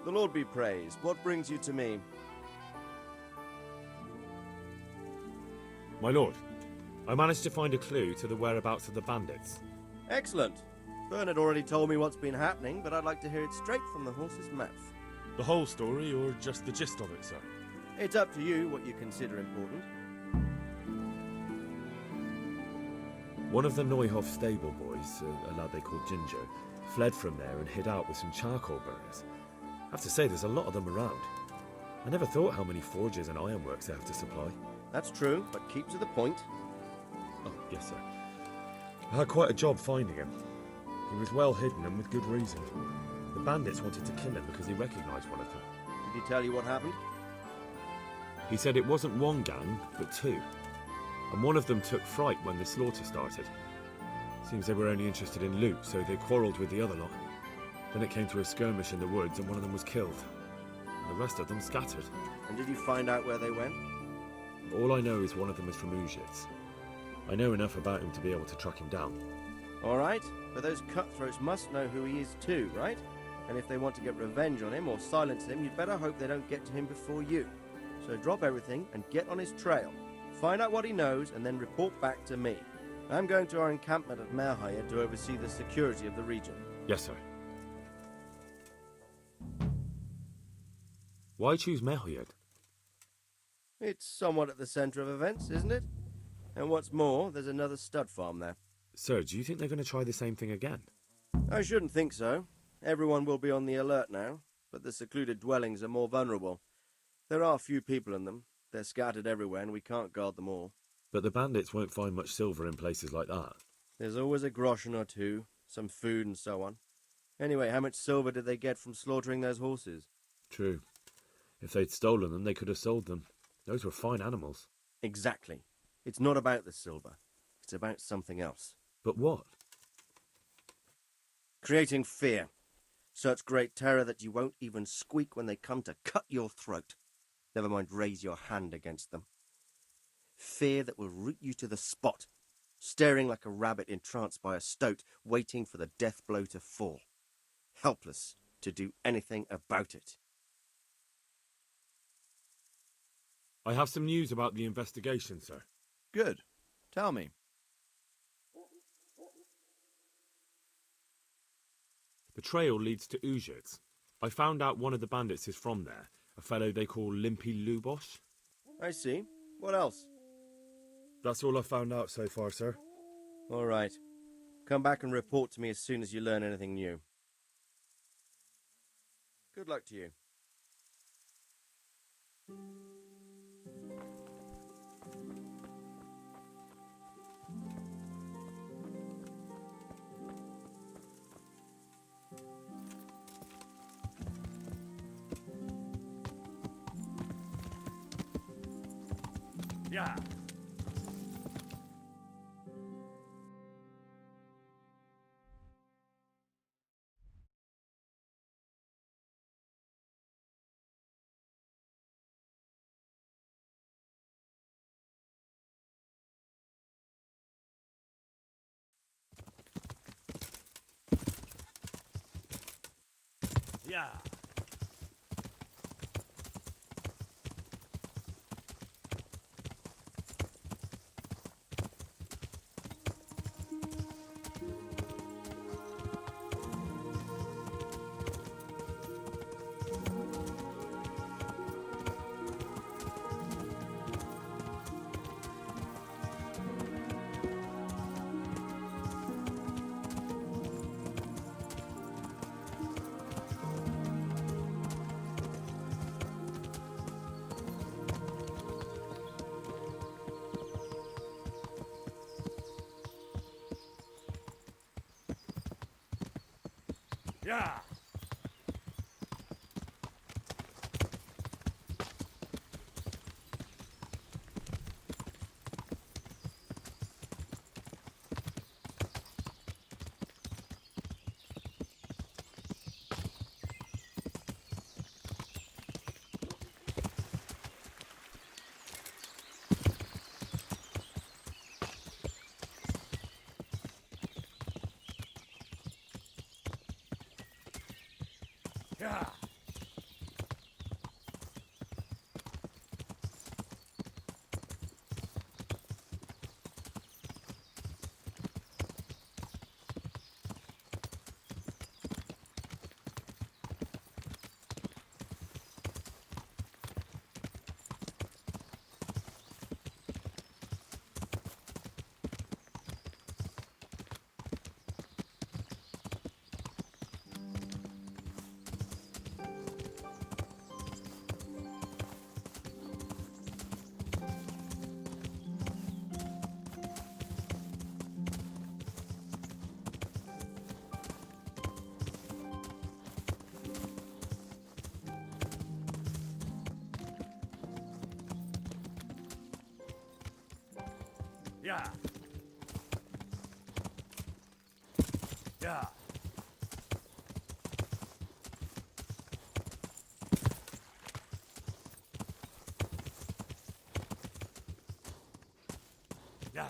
The Lord be praised. What brings you to me? My lord, I managed to find a clue to the whereabouts of the bandits. Excellent. Bernard already told me what's been happening, but I'd like to hear it straight from the horse's mouth. The whole story, or just the gist of it, sir? It's up to you what you consider important. One of the Neuhoff stable boys, a lad they called Ginger, fled from there and hid out with some charcoal burners. I have to say, there's a lot of them around. I never thought how many forges and ironworks they have to supply. That's true, but keep to the point. Oh, yes, sir. I had quite a job finding him. He was well hidden and with good reason. The bandits wanted to kill him because he recognised one of them. Did he tell you what happened? He said it wasn't one gang, but two. And one of them took fright when the slaughter started. Seems they were only interested in loot, so they quarrelled with the other lot. Then it came to a skirmish in the woods and one of them was killed. And the rest of them scattered. And did you find out where they went? All I know is one of them is from Uzhitz. I know enough about him to be able to track him down. All right, but those cutthroats must know who he is too, right? And if they want to get revenge on him or silence him, you'd better hope they don't get to him before you. So drop everything and get on his trail. Find out what he knows and then report back to me. I'm going to our encampment at Merhaya to oversee the security of the region. Yes, sir. Why choose Merhaya? It's somewhat at the centre of events, isn't it? And what's more, there's another stud farm there. Sir, do you think they're going to try the same thing again? I shouldn't think so. Everyone will be on the alert now, but the secluded dwellings are more vulnerable. There are few people in them. They're scattered everywhere and we can't guard them all. But the bandits won't find much silver in places like that. There's always a groschen or two, some food and so on. Anyway, how much silver did they get from slaughtering those horses? True. If they'd stolen them, they could have sold them. Those were fine animals. Exactly. It's not about the silver. It's about something else. But what? Creating fear. Such great terror that you won't even squeak when they come to cut your throat. Never mind raise your hand against them. Fear that will root you to the spot, staring like a rabbit entranced by a stoat, waiting for the death blow to fall. Helpless to do anything about it. I have some news about the investigation, sir. Good. Tell me. The trail leads to Uzhitz. I found out one of the bandits is from there, a fellow they call Limpy Lubosh. I see. What else? That's all I found out so far, sir. All right. Come back and report to me as soon as you learn anything new. Good luck to you. Yeah. Yeah. Yeah. Yeah. Yeah. Yeah. Yeah.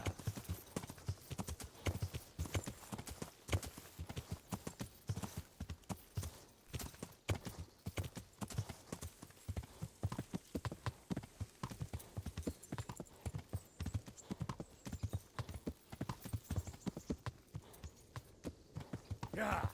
Yeah.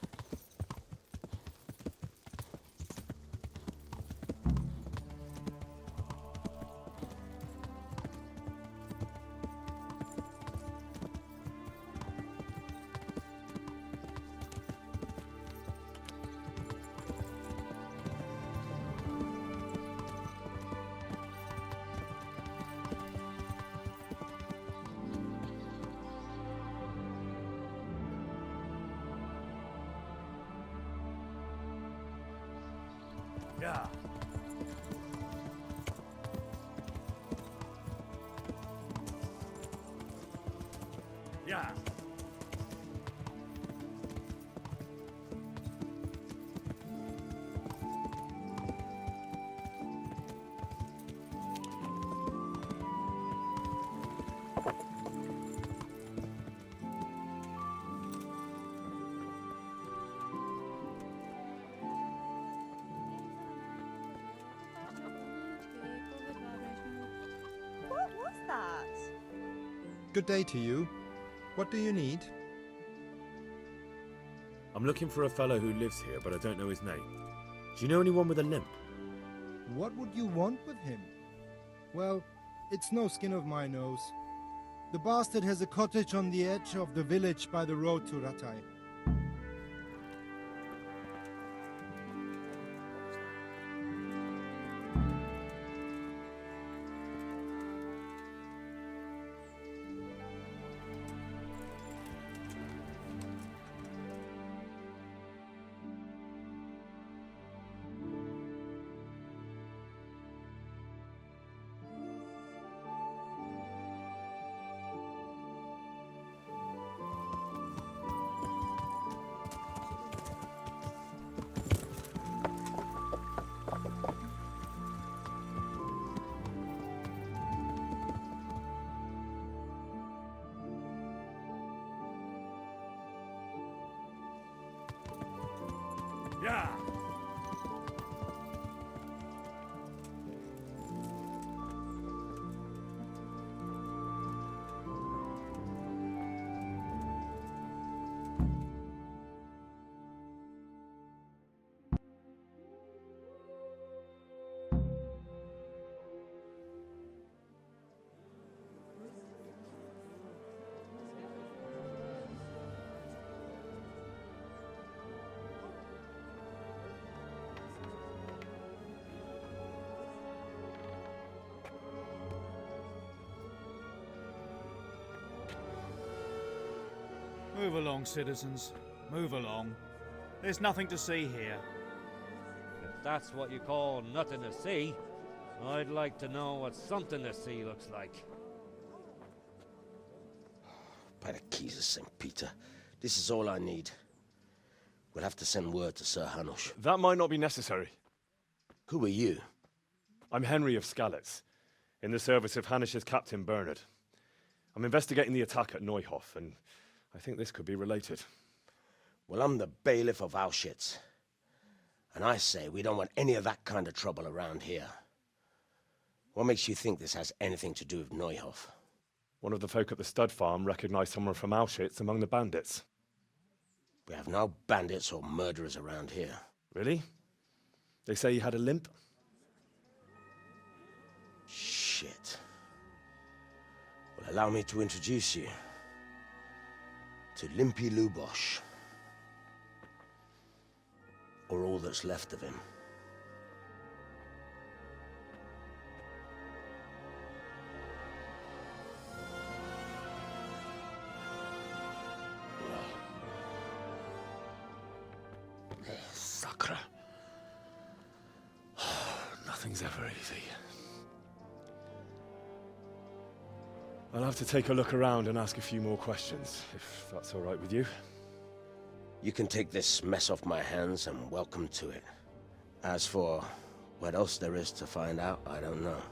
Yeah. Yeah. What was that? Good day to you. What do you need? I'm looking for a fellow who lives here, but I don't know his name. Do you know anyone with a limp? What would you want with him? Well, it's no skin of my nose. The bastard has a cottage on the edge of the village by the road to Ratai. Yeah. Move along, citizens. Move along. There's nothing to see here. If that's what you call nothing to see, I'd like to know what something to see looks like. By the keys of St. Peter, this is all I need. We'll have to send word to Sir Hanush. That might not be necessary. Who are you? I'm Henry of Skalitz, in the service of Hanush's Captain Bernard. I'm investigating the attack at Neuhof, and I think this could be related. Well, I'm the bailiff of Auschwitz. And I say we don't want any of that kind of trouble around here. What makes you think this has anything to do with Neuhof? One of the folk at the stud farm recognized someone from Auschwitz among the bandits. We have no bandits or murderers around here. Really? They say he had a limp? Shit. Well, allow me to introduce you to Limpy Lubosh. Or all that's left of him. Sakra. Nothing's ever easy. I'll have to take a look around and ask a few more questions, if that's all right with you. You can take this mess off my hands and welcome to it. As for what else there is to find out, I don't know.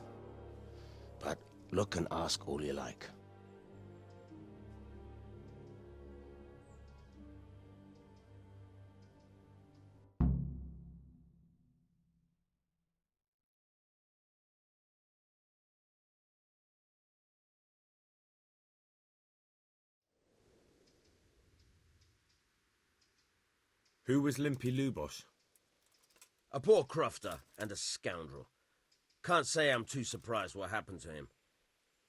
But look and ask all you like. Who was Limpy Lubosh? A poor crofter and a scoundrel. Can't say I'm too surprised what happened to him.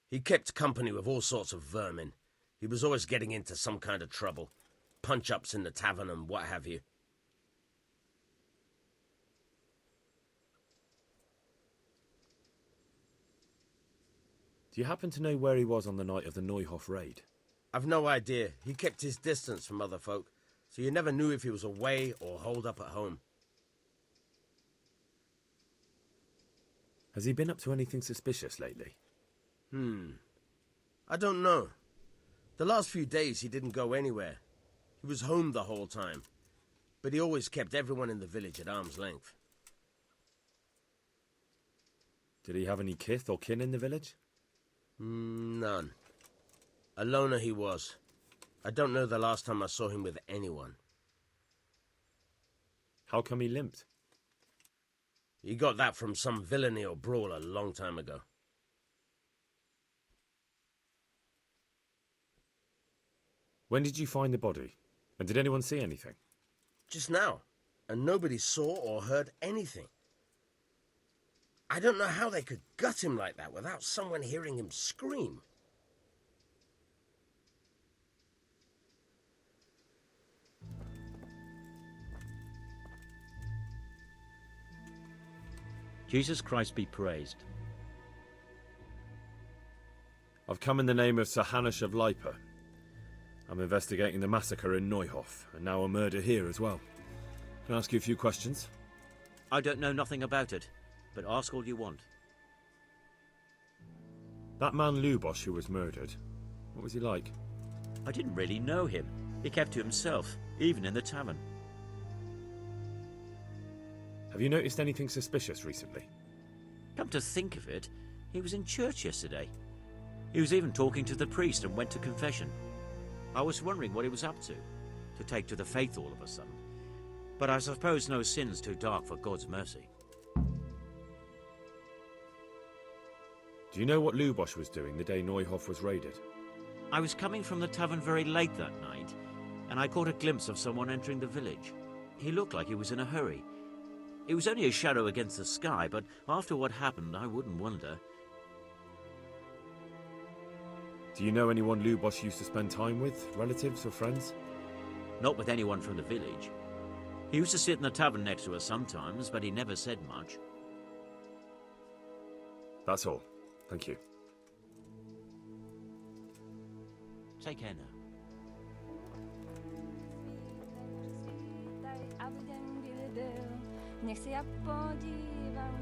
He kept company with all sorts of vermin. He was always getting into some kind of trouble. Punch-ups in the tavern and what have you. Do you happen to know where he was on the night of the Neuhof raid? I've no idea. He kept his distance from other folk, so you never knew if he was away or holed up at home. Has he been up to anything suspicious lately? I don't know. The last few days he didn't go anywhere. He was home the whole time. But he always kept everyone in the village at arm's length. Did he have any kith or kin in the village? None. A loner he was. I don't know the last time I saw him with anyone. How come he limped? He got that from some villainy or brawl a long time ago. When did you find the body? And did anyone see anything? Just now. And nobody saw or heard anything. I don't know how they could gut him like that without someone hearing him scream. Jesus Christ be praised. I've come in the name of Sir Hanush of Lipa. I'm investigating the massacre in Neuhof, and now a murder here as well. Can I ask you a few questions? I don't know nothing about it, but ask all you want. That man Lubosh who was murdered, what was he like? I didn't really know him. He kept to himself, even in the tavern. Have you noticed anything suspicious recently? Come to think of it, he was in church yesterday. He was even talking to the priest and went to confession. I was wondering what he was up to take to the faith all of a sudden. But I suppose no sin's too dark for God's mercy. Do you know what Lubosh was doing the day Neuhof was raided? I was coming from the tavern very late that night, and I caught a glimpse of someone entering the village. He looked like he was in a hurry. It was only a shadow against the sky, but after what happened, I wouldn't wonder. Do you know anyone Lubosh used to spend time with, relatives or friends? Not with anyone from the village. He used to sit in the tavern next to us sometimes, but he never said much. That's all. Thank you. Take care now. Niech se ja podziwam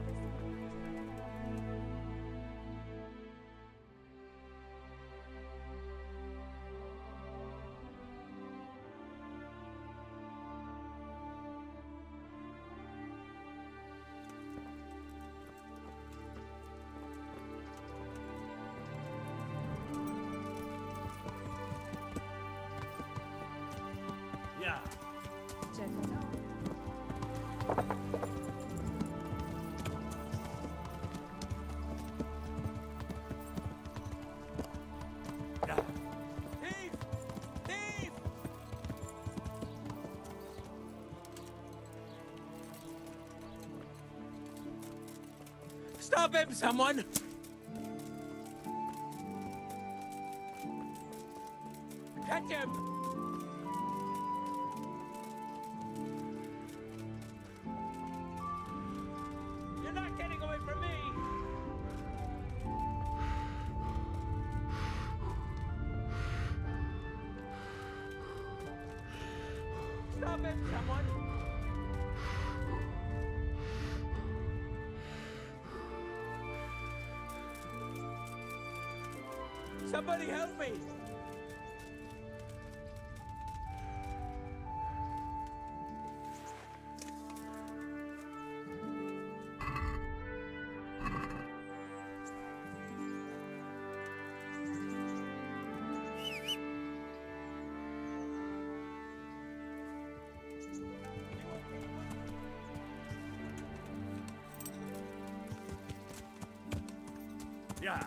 Yeah. Yeah. Thief! Thief! Stop him, someone! Catch him! You're not getting away from me! Stop him, someone! Somebody help me! Yeah.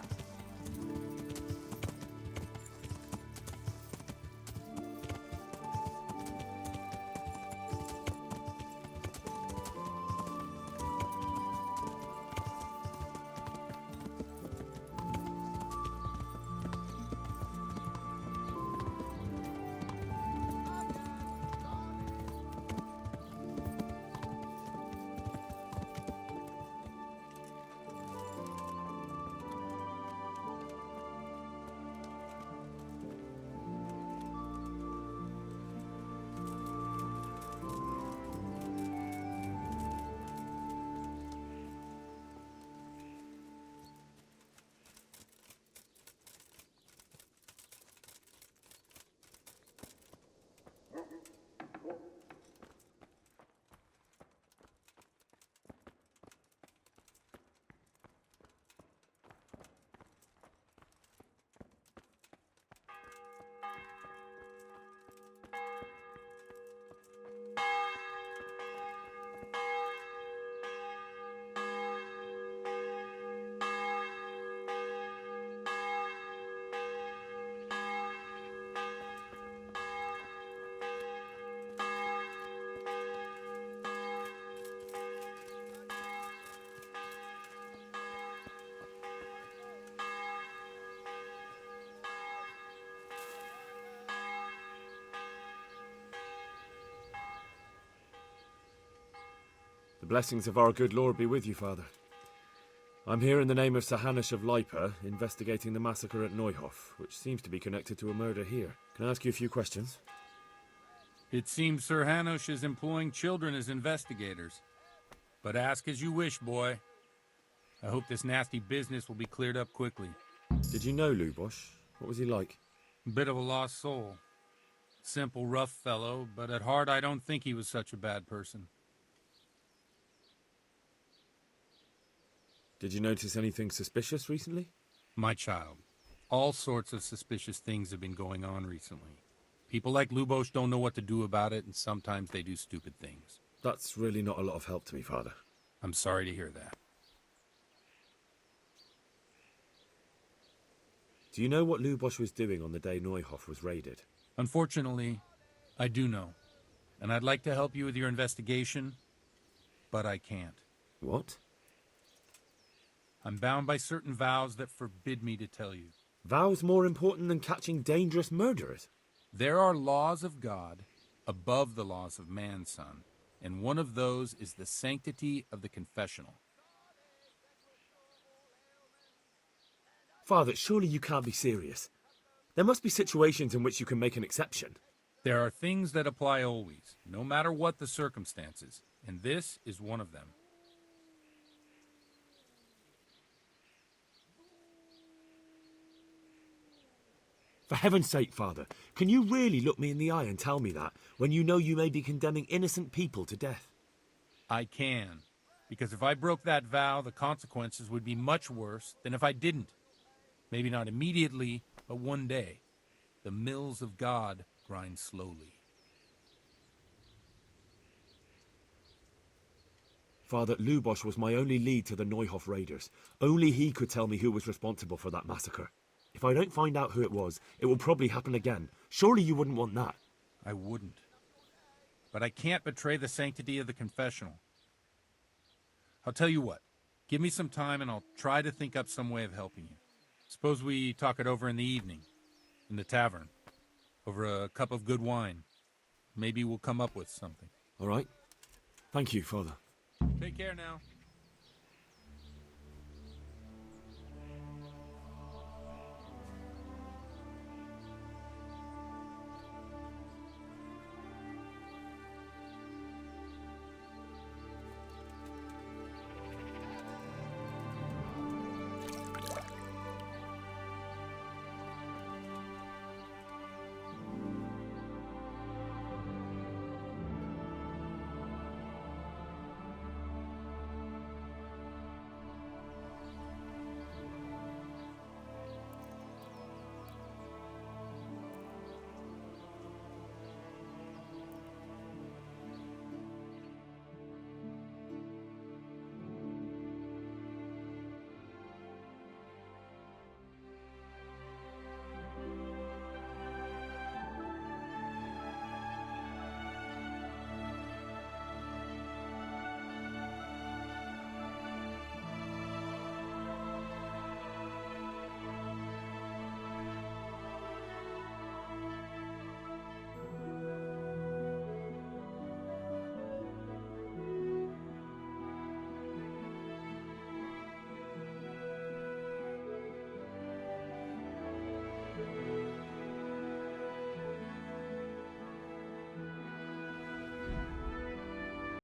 The blessings of our good Lord be with you, Father. I'm here in the name of Sir Hanush of Lipa, investigating the massacre at Neuhof, which seems to be connected to a murder here. Can I ask you a few questions? It seems Sir Hanush is employing children as investigators. But ask as you wish, boy. I hope this nasty business will be cleared up quickly. Did you know Lubosh? What was he like? Bit of a lost soul. Simple, rough fellow, but at heart I don't think he was such a bad person. Did you notice anything suspicious recently? My child, all sorts of suspicious things have been going on recently. People like Lubosh don't know what to do about it, and sometimes they do stupid things. That's really not a lot of help to me, Father. I'm sorry to hear that. Do you know what Lubosh was doing on the day Neuhof was raided? Unfortunately, I do know. And I'd like to help you with your investigation, but I can't. What? I'm bound by certain vows that forbid me to tell you. Vows more important than catching dangerous murderers? There are laws of God above the laws of man, son, and one of those is the sanctity of the confessional. Father, surely you can't be serious. There must be situations in which you can make an exception. There are things that apply always, no matter what the circumstances, and this is one of them. For heaven's sake, Father, can you really look me in the eye and tell me that, when you know you may be condemning innocent people to death? I can, because if I broke that vow, the consequences would be much worse than if I didn't. Maybe not immediately, but one day. The mills of God grind slowly. Father, Lubosh was my only lead to the Neuhof raiders. Only he could tell me who was responsible for that massacre. If I don't find out who it was, it will probably happen again. Surely you wouldn't want that. I wouldn't. But I can't betray the sanctity of the confessional. I'll tell you what. Give me some time and I'll try to think up some way of helping you. Suppose we talk it over in the evening, in the tavern, over a cup of good wine. Maybe we'll come up with something. All right. Thank you, Father. Take care now.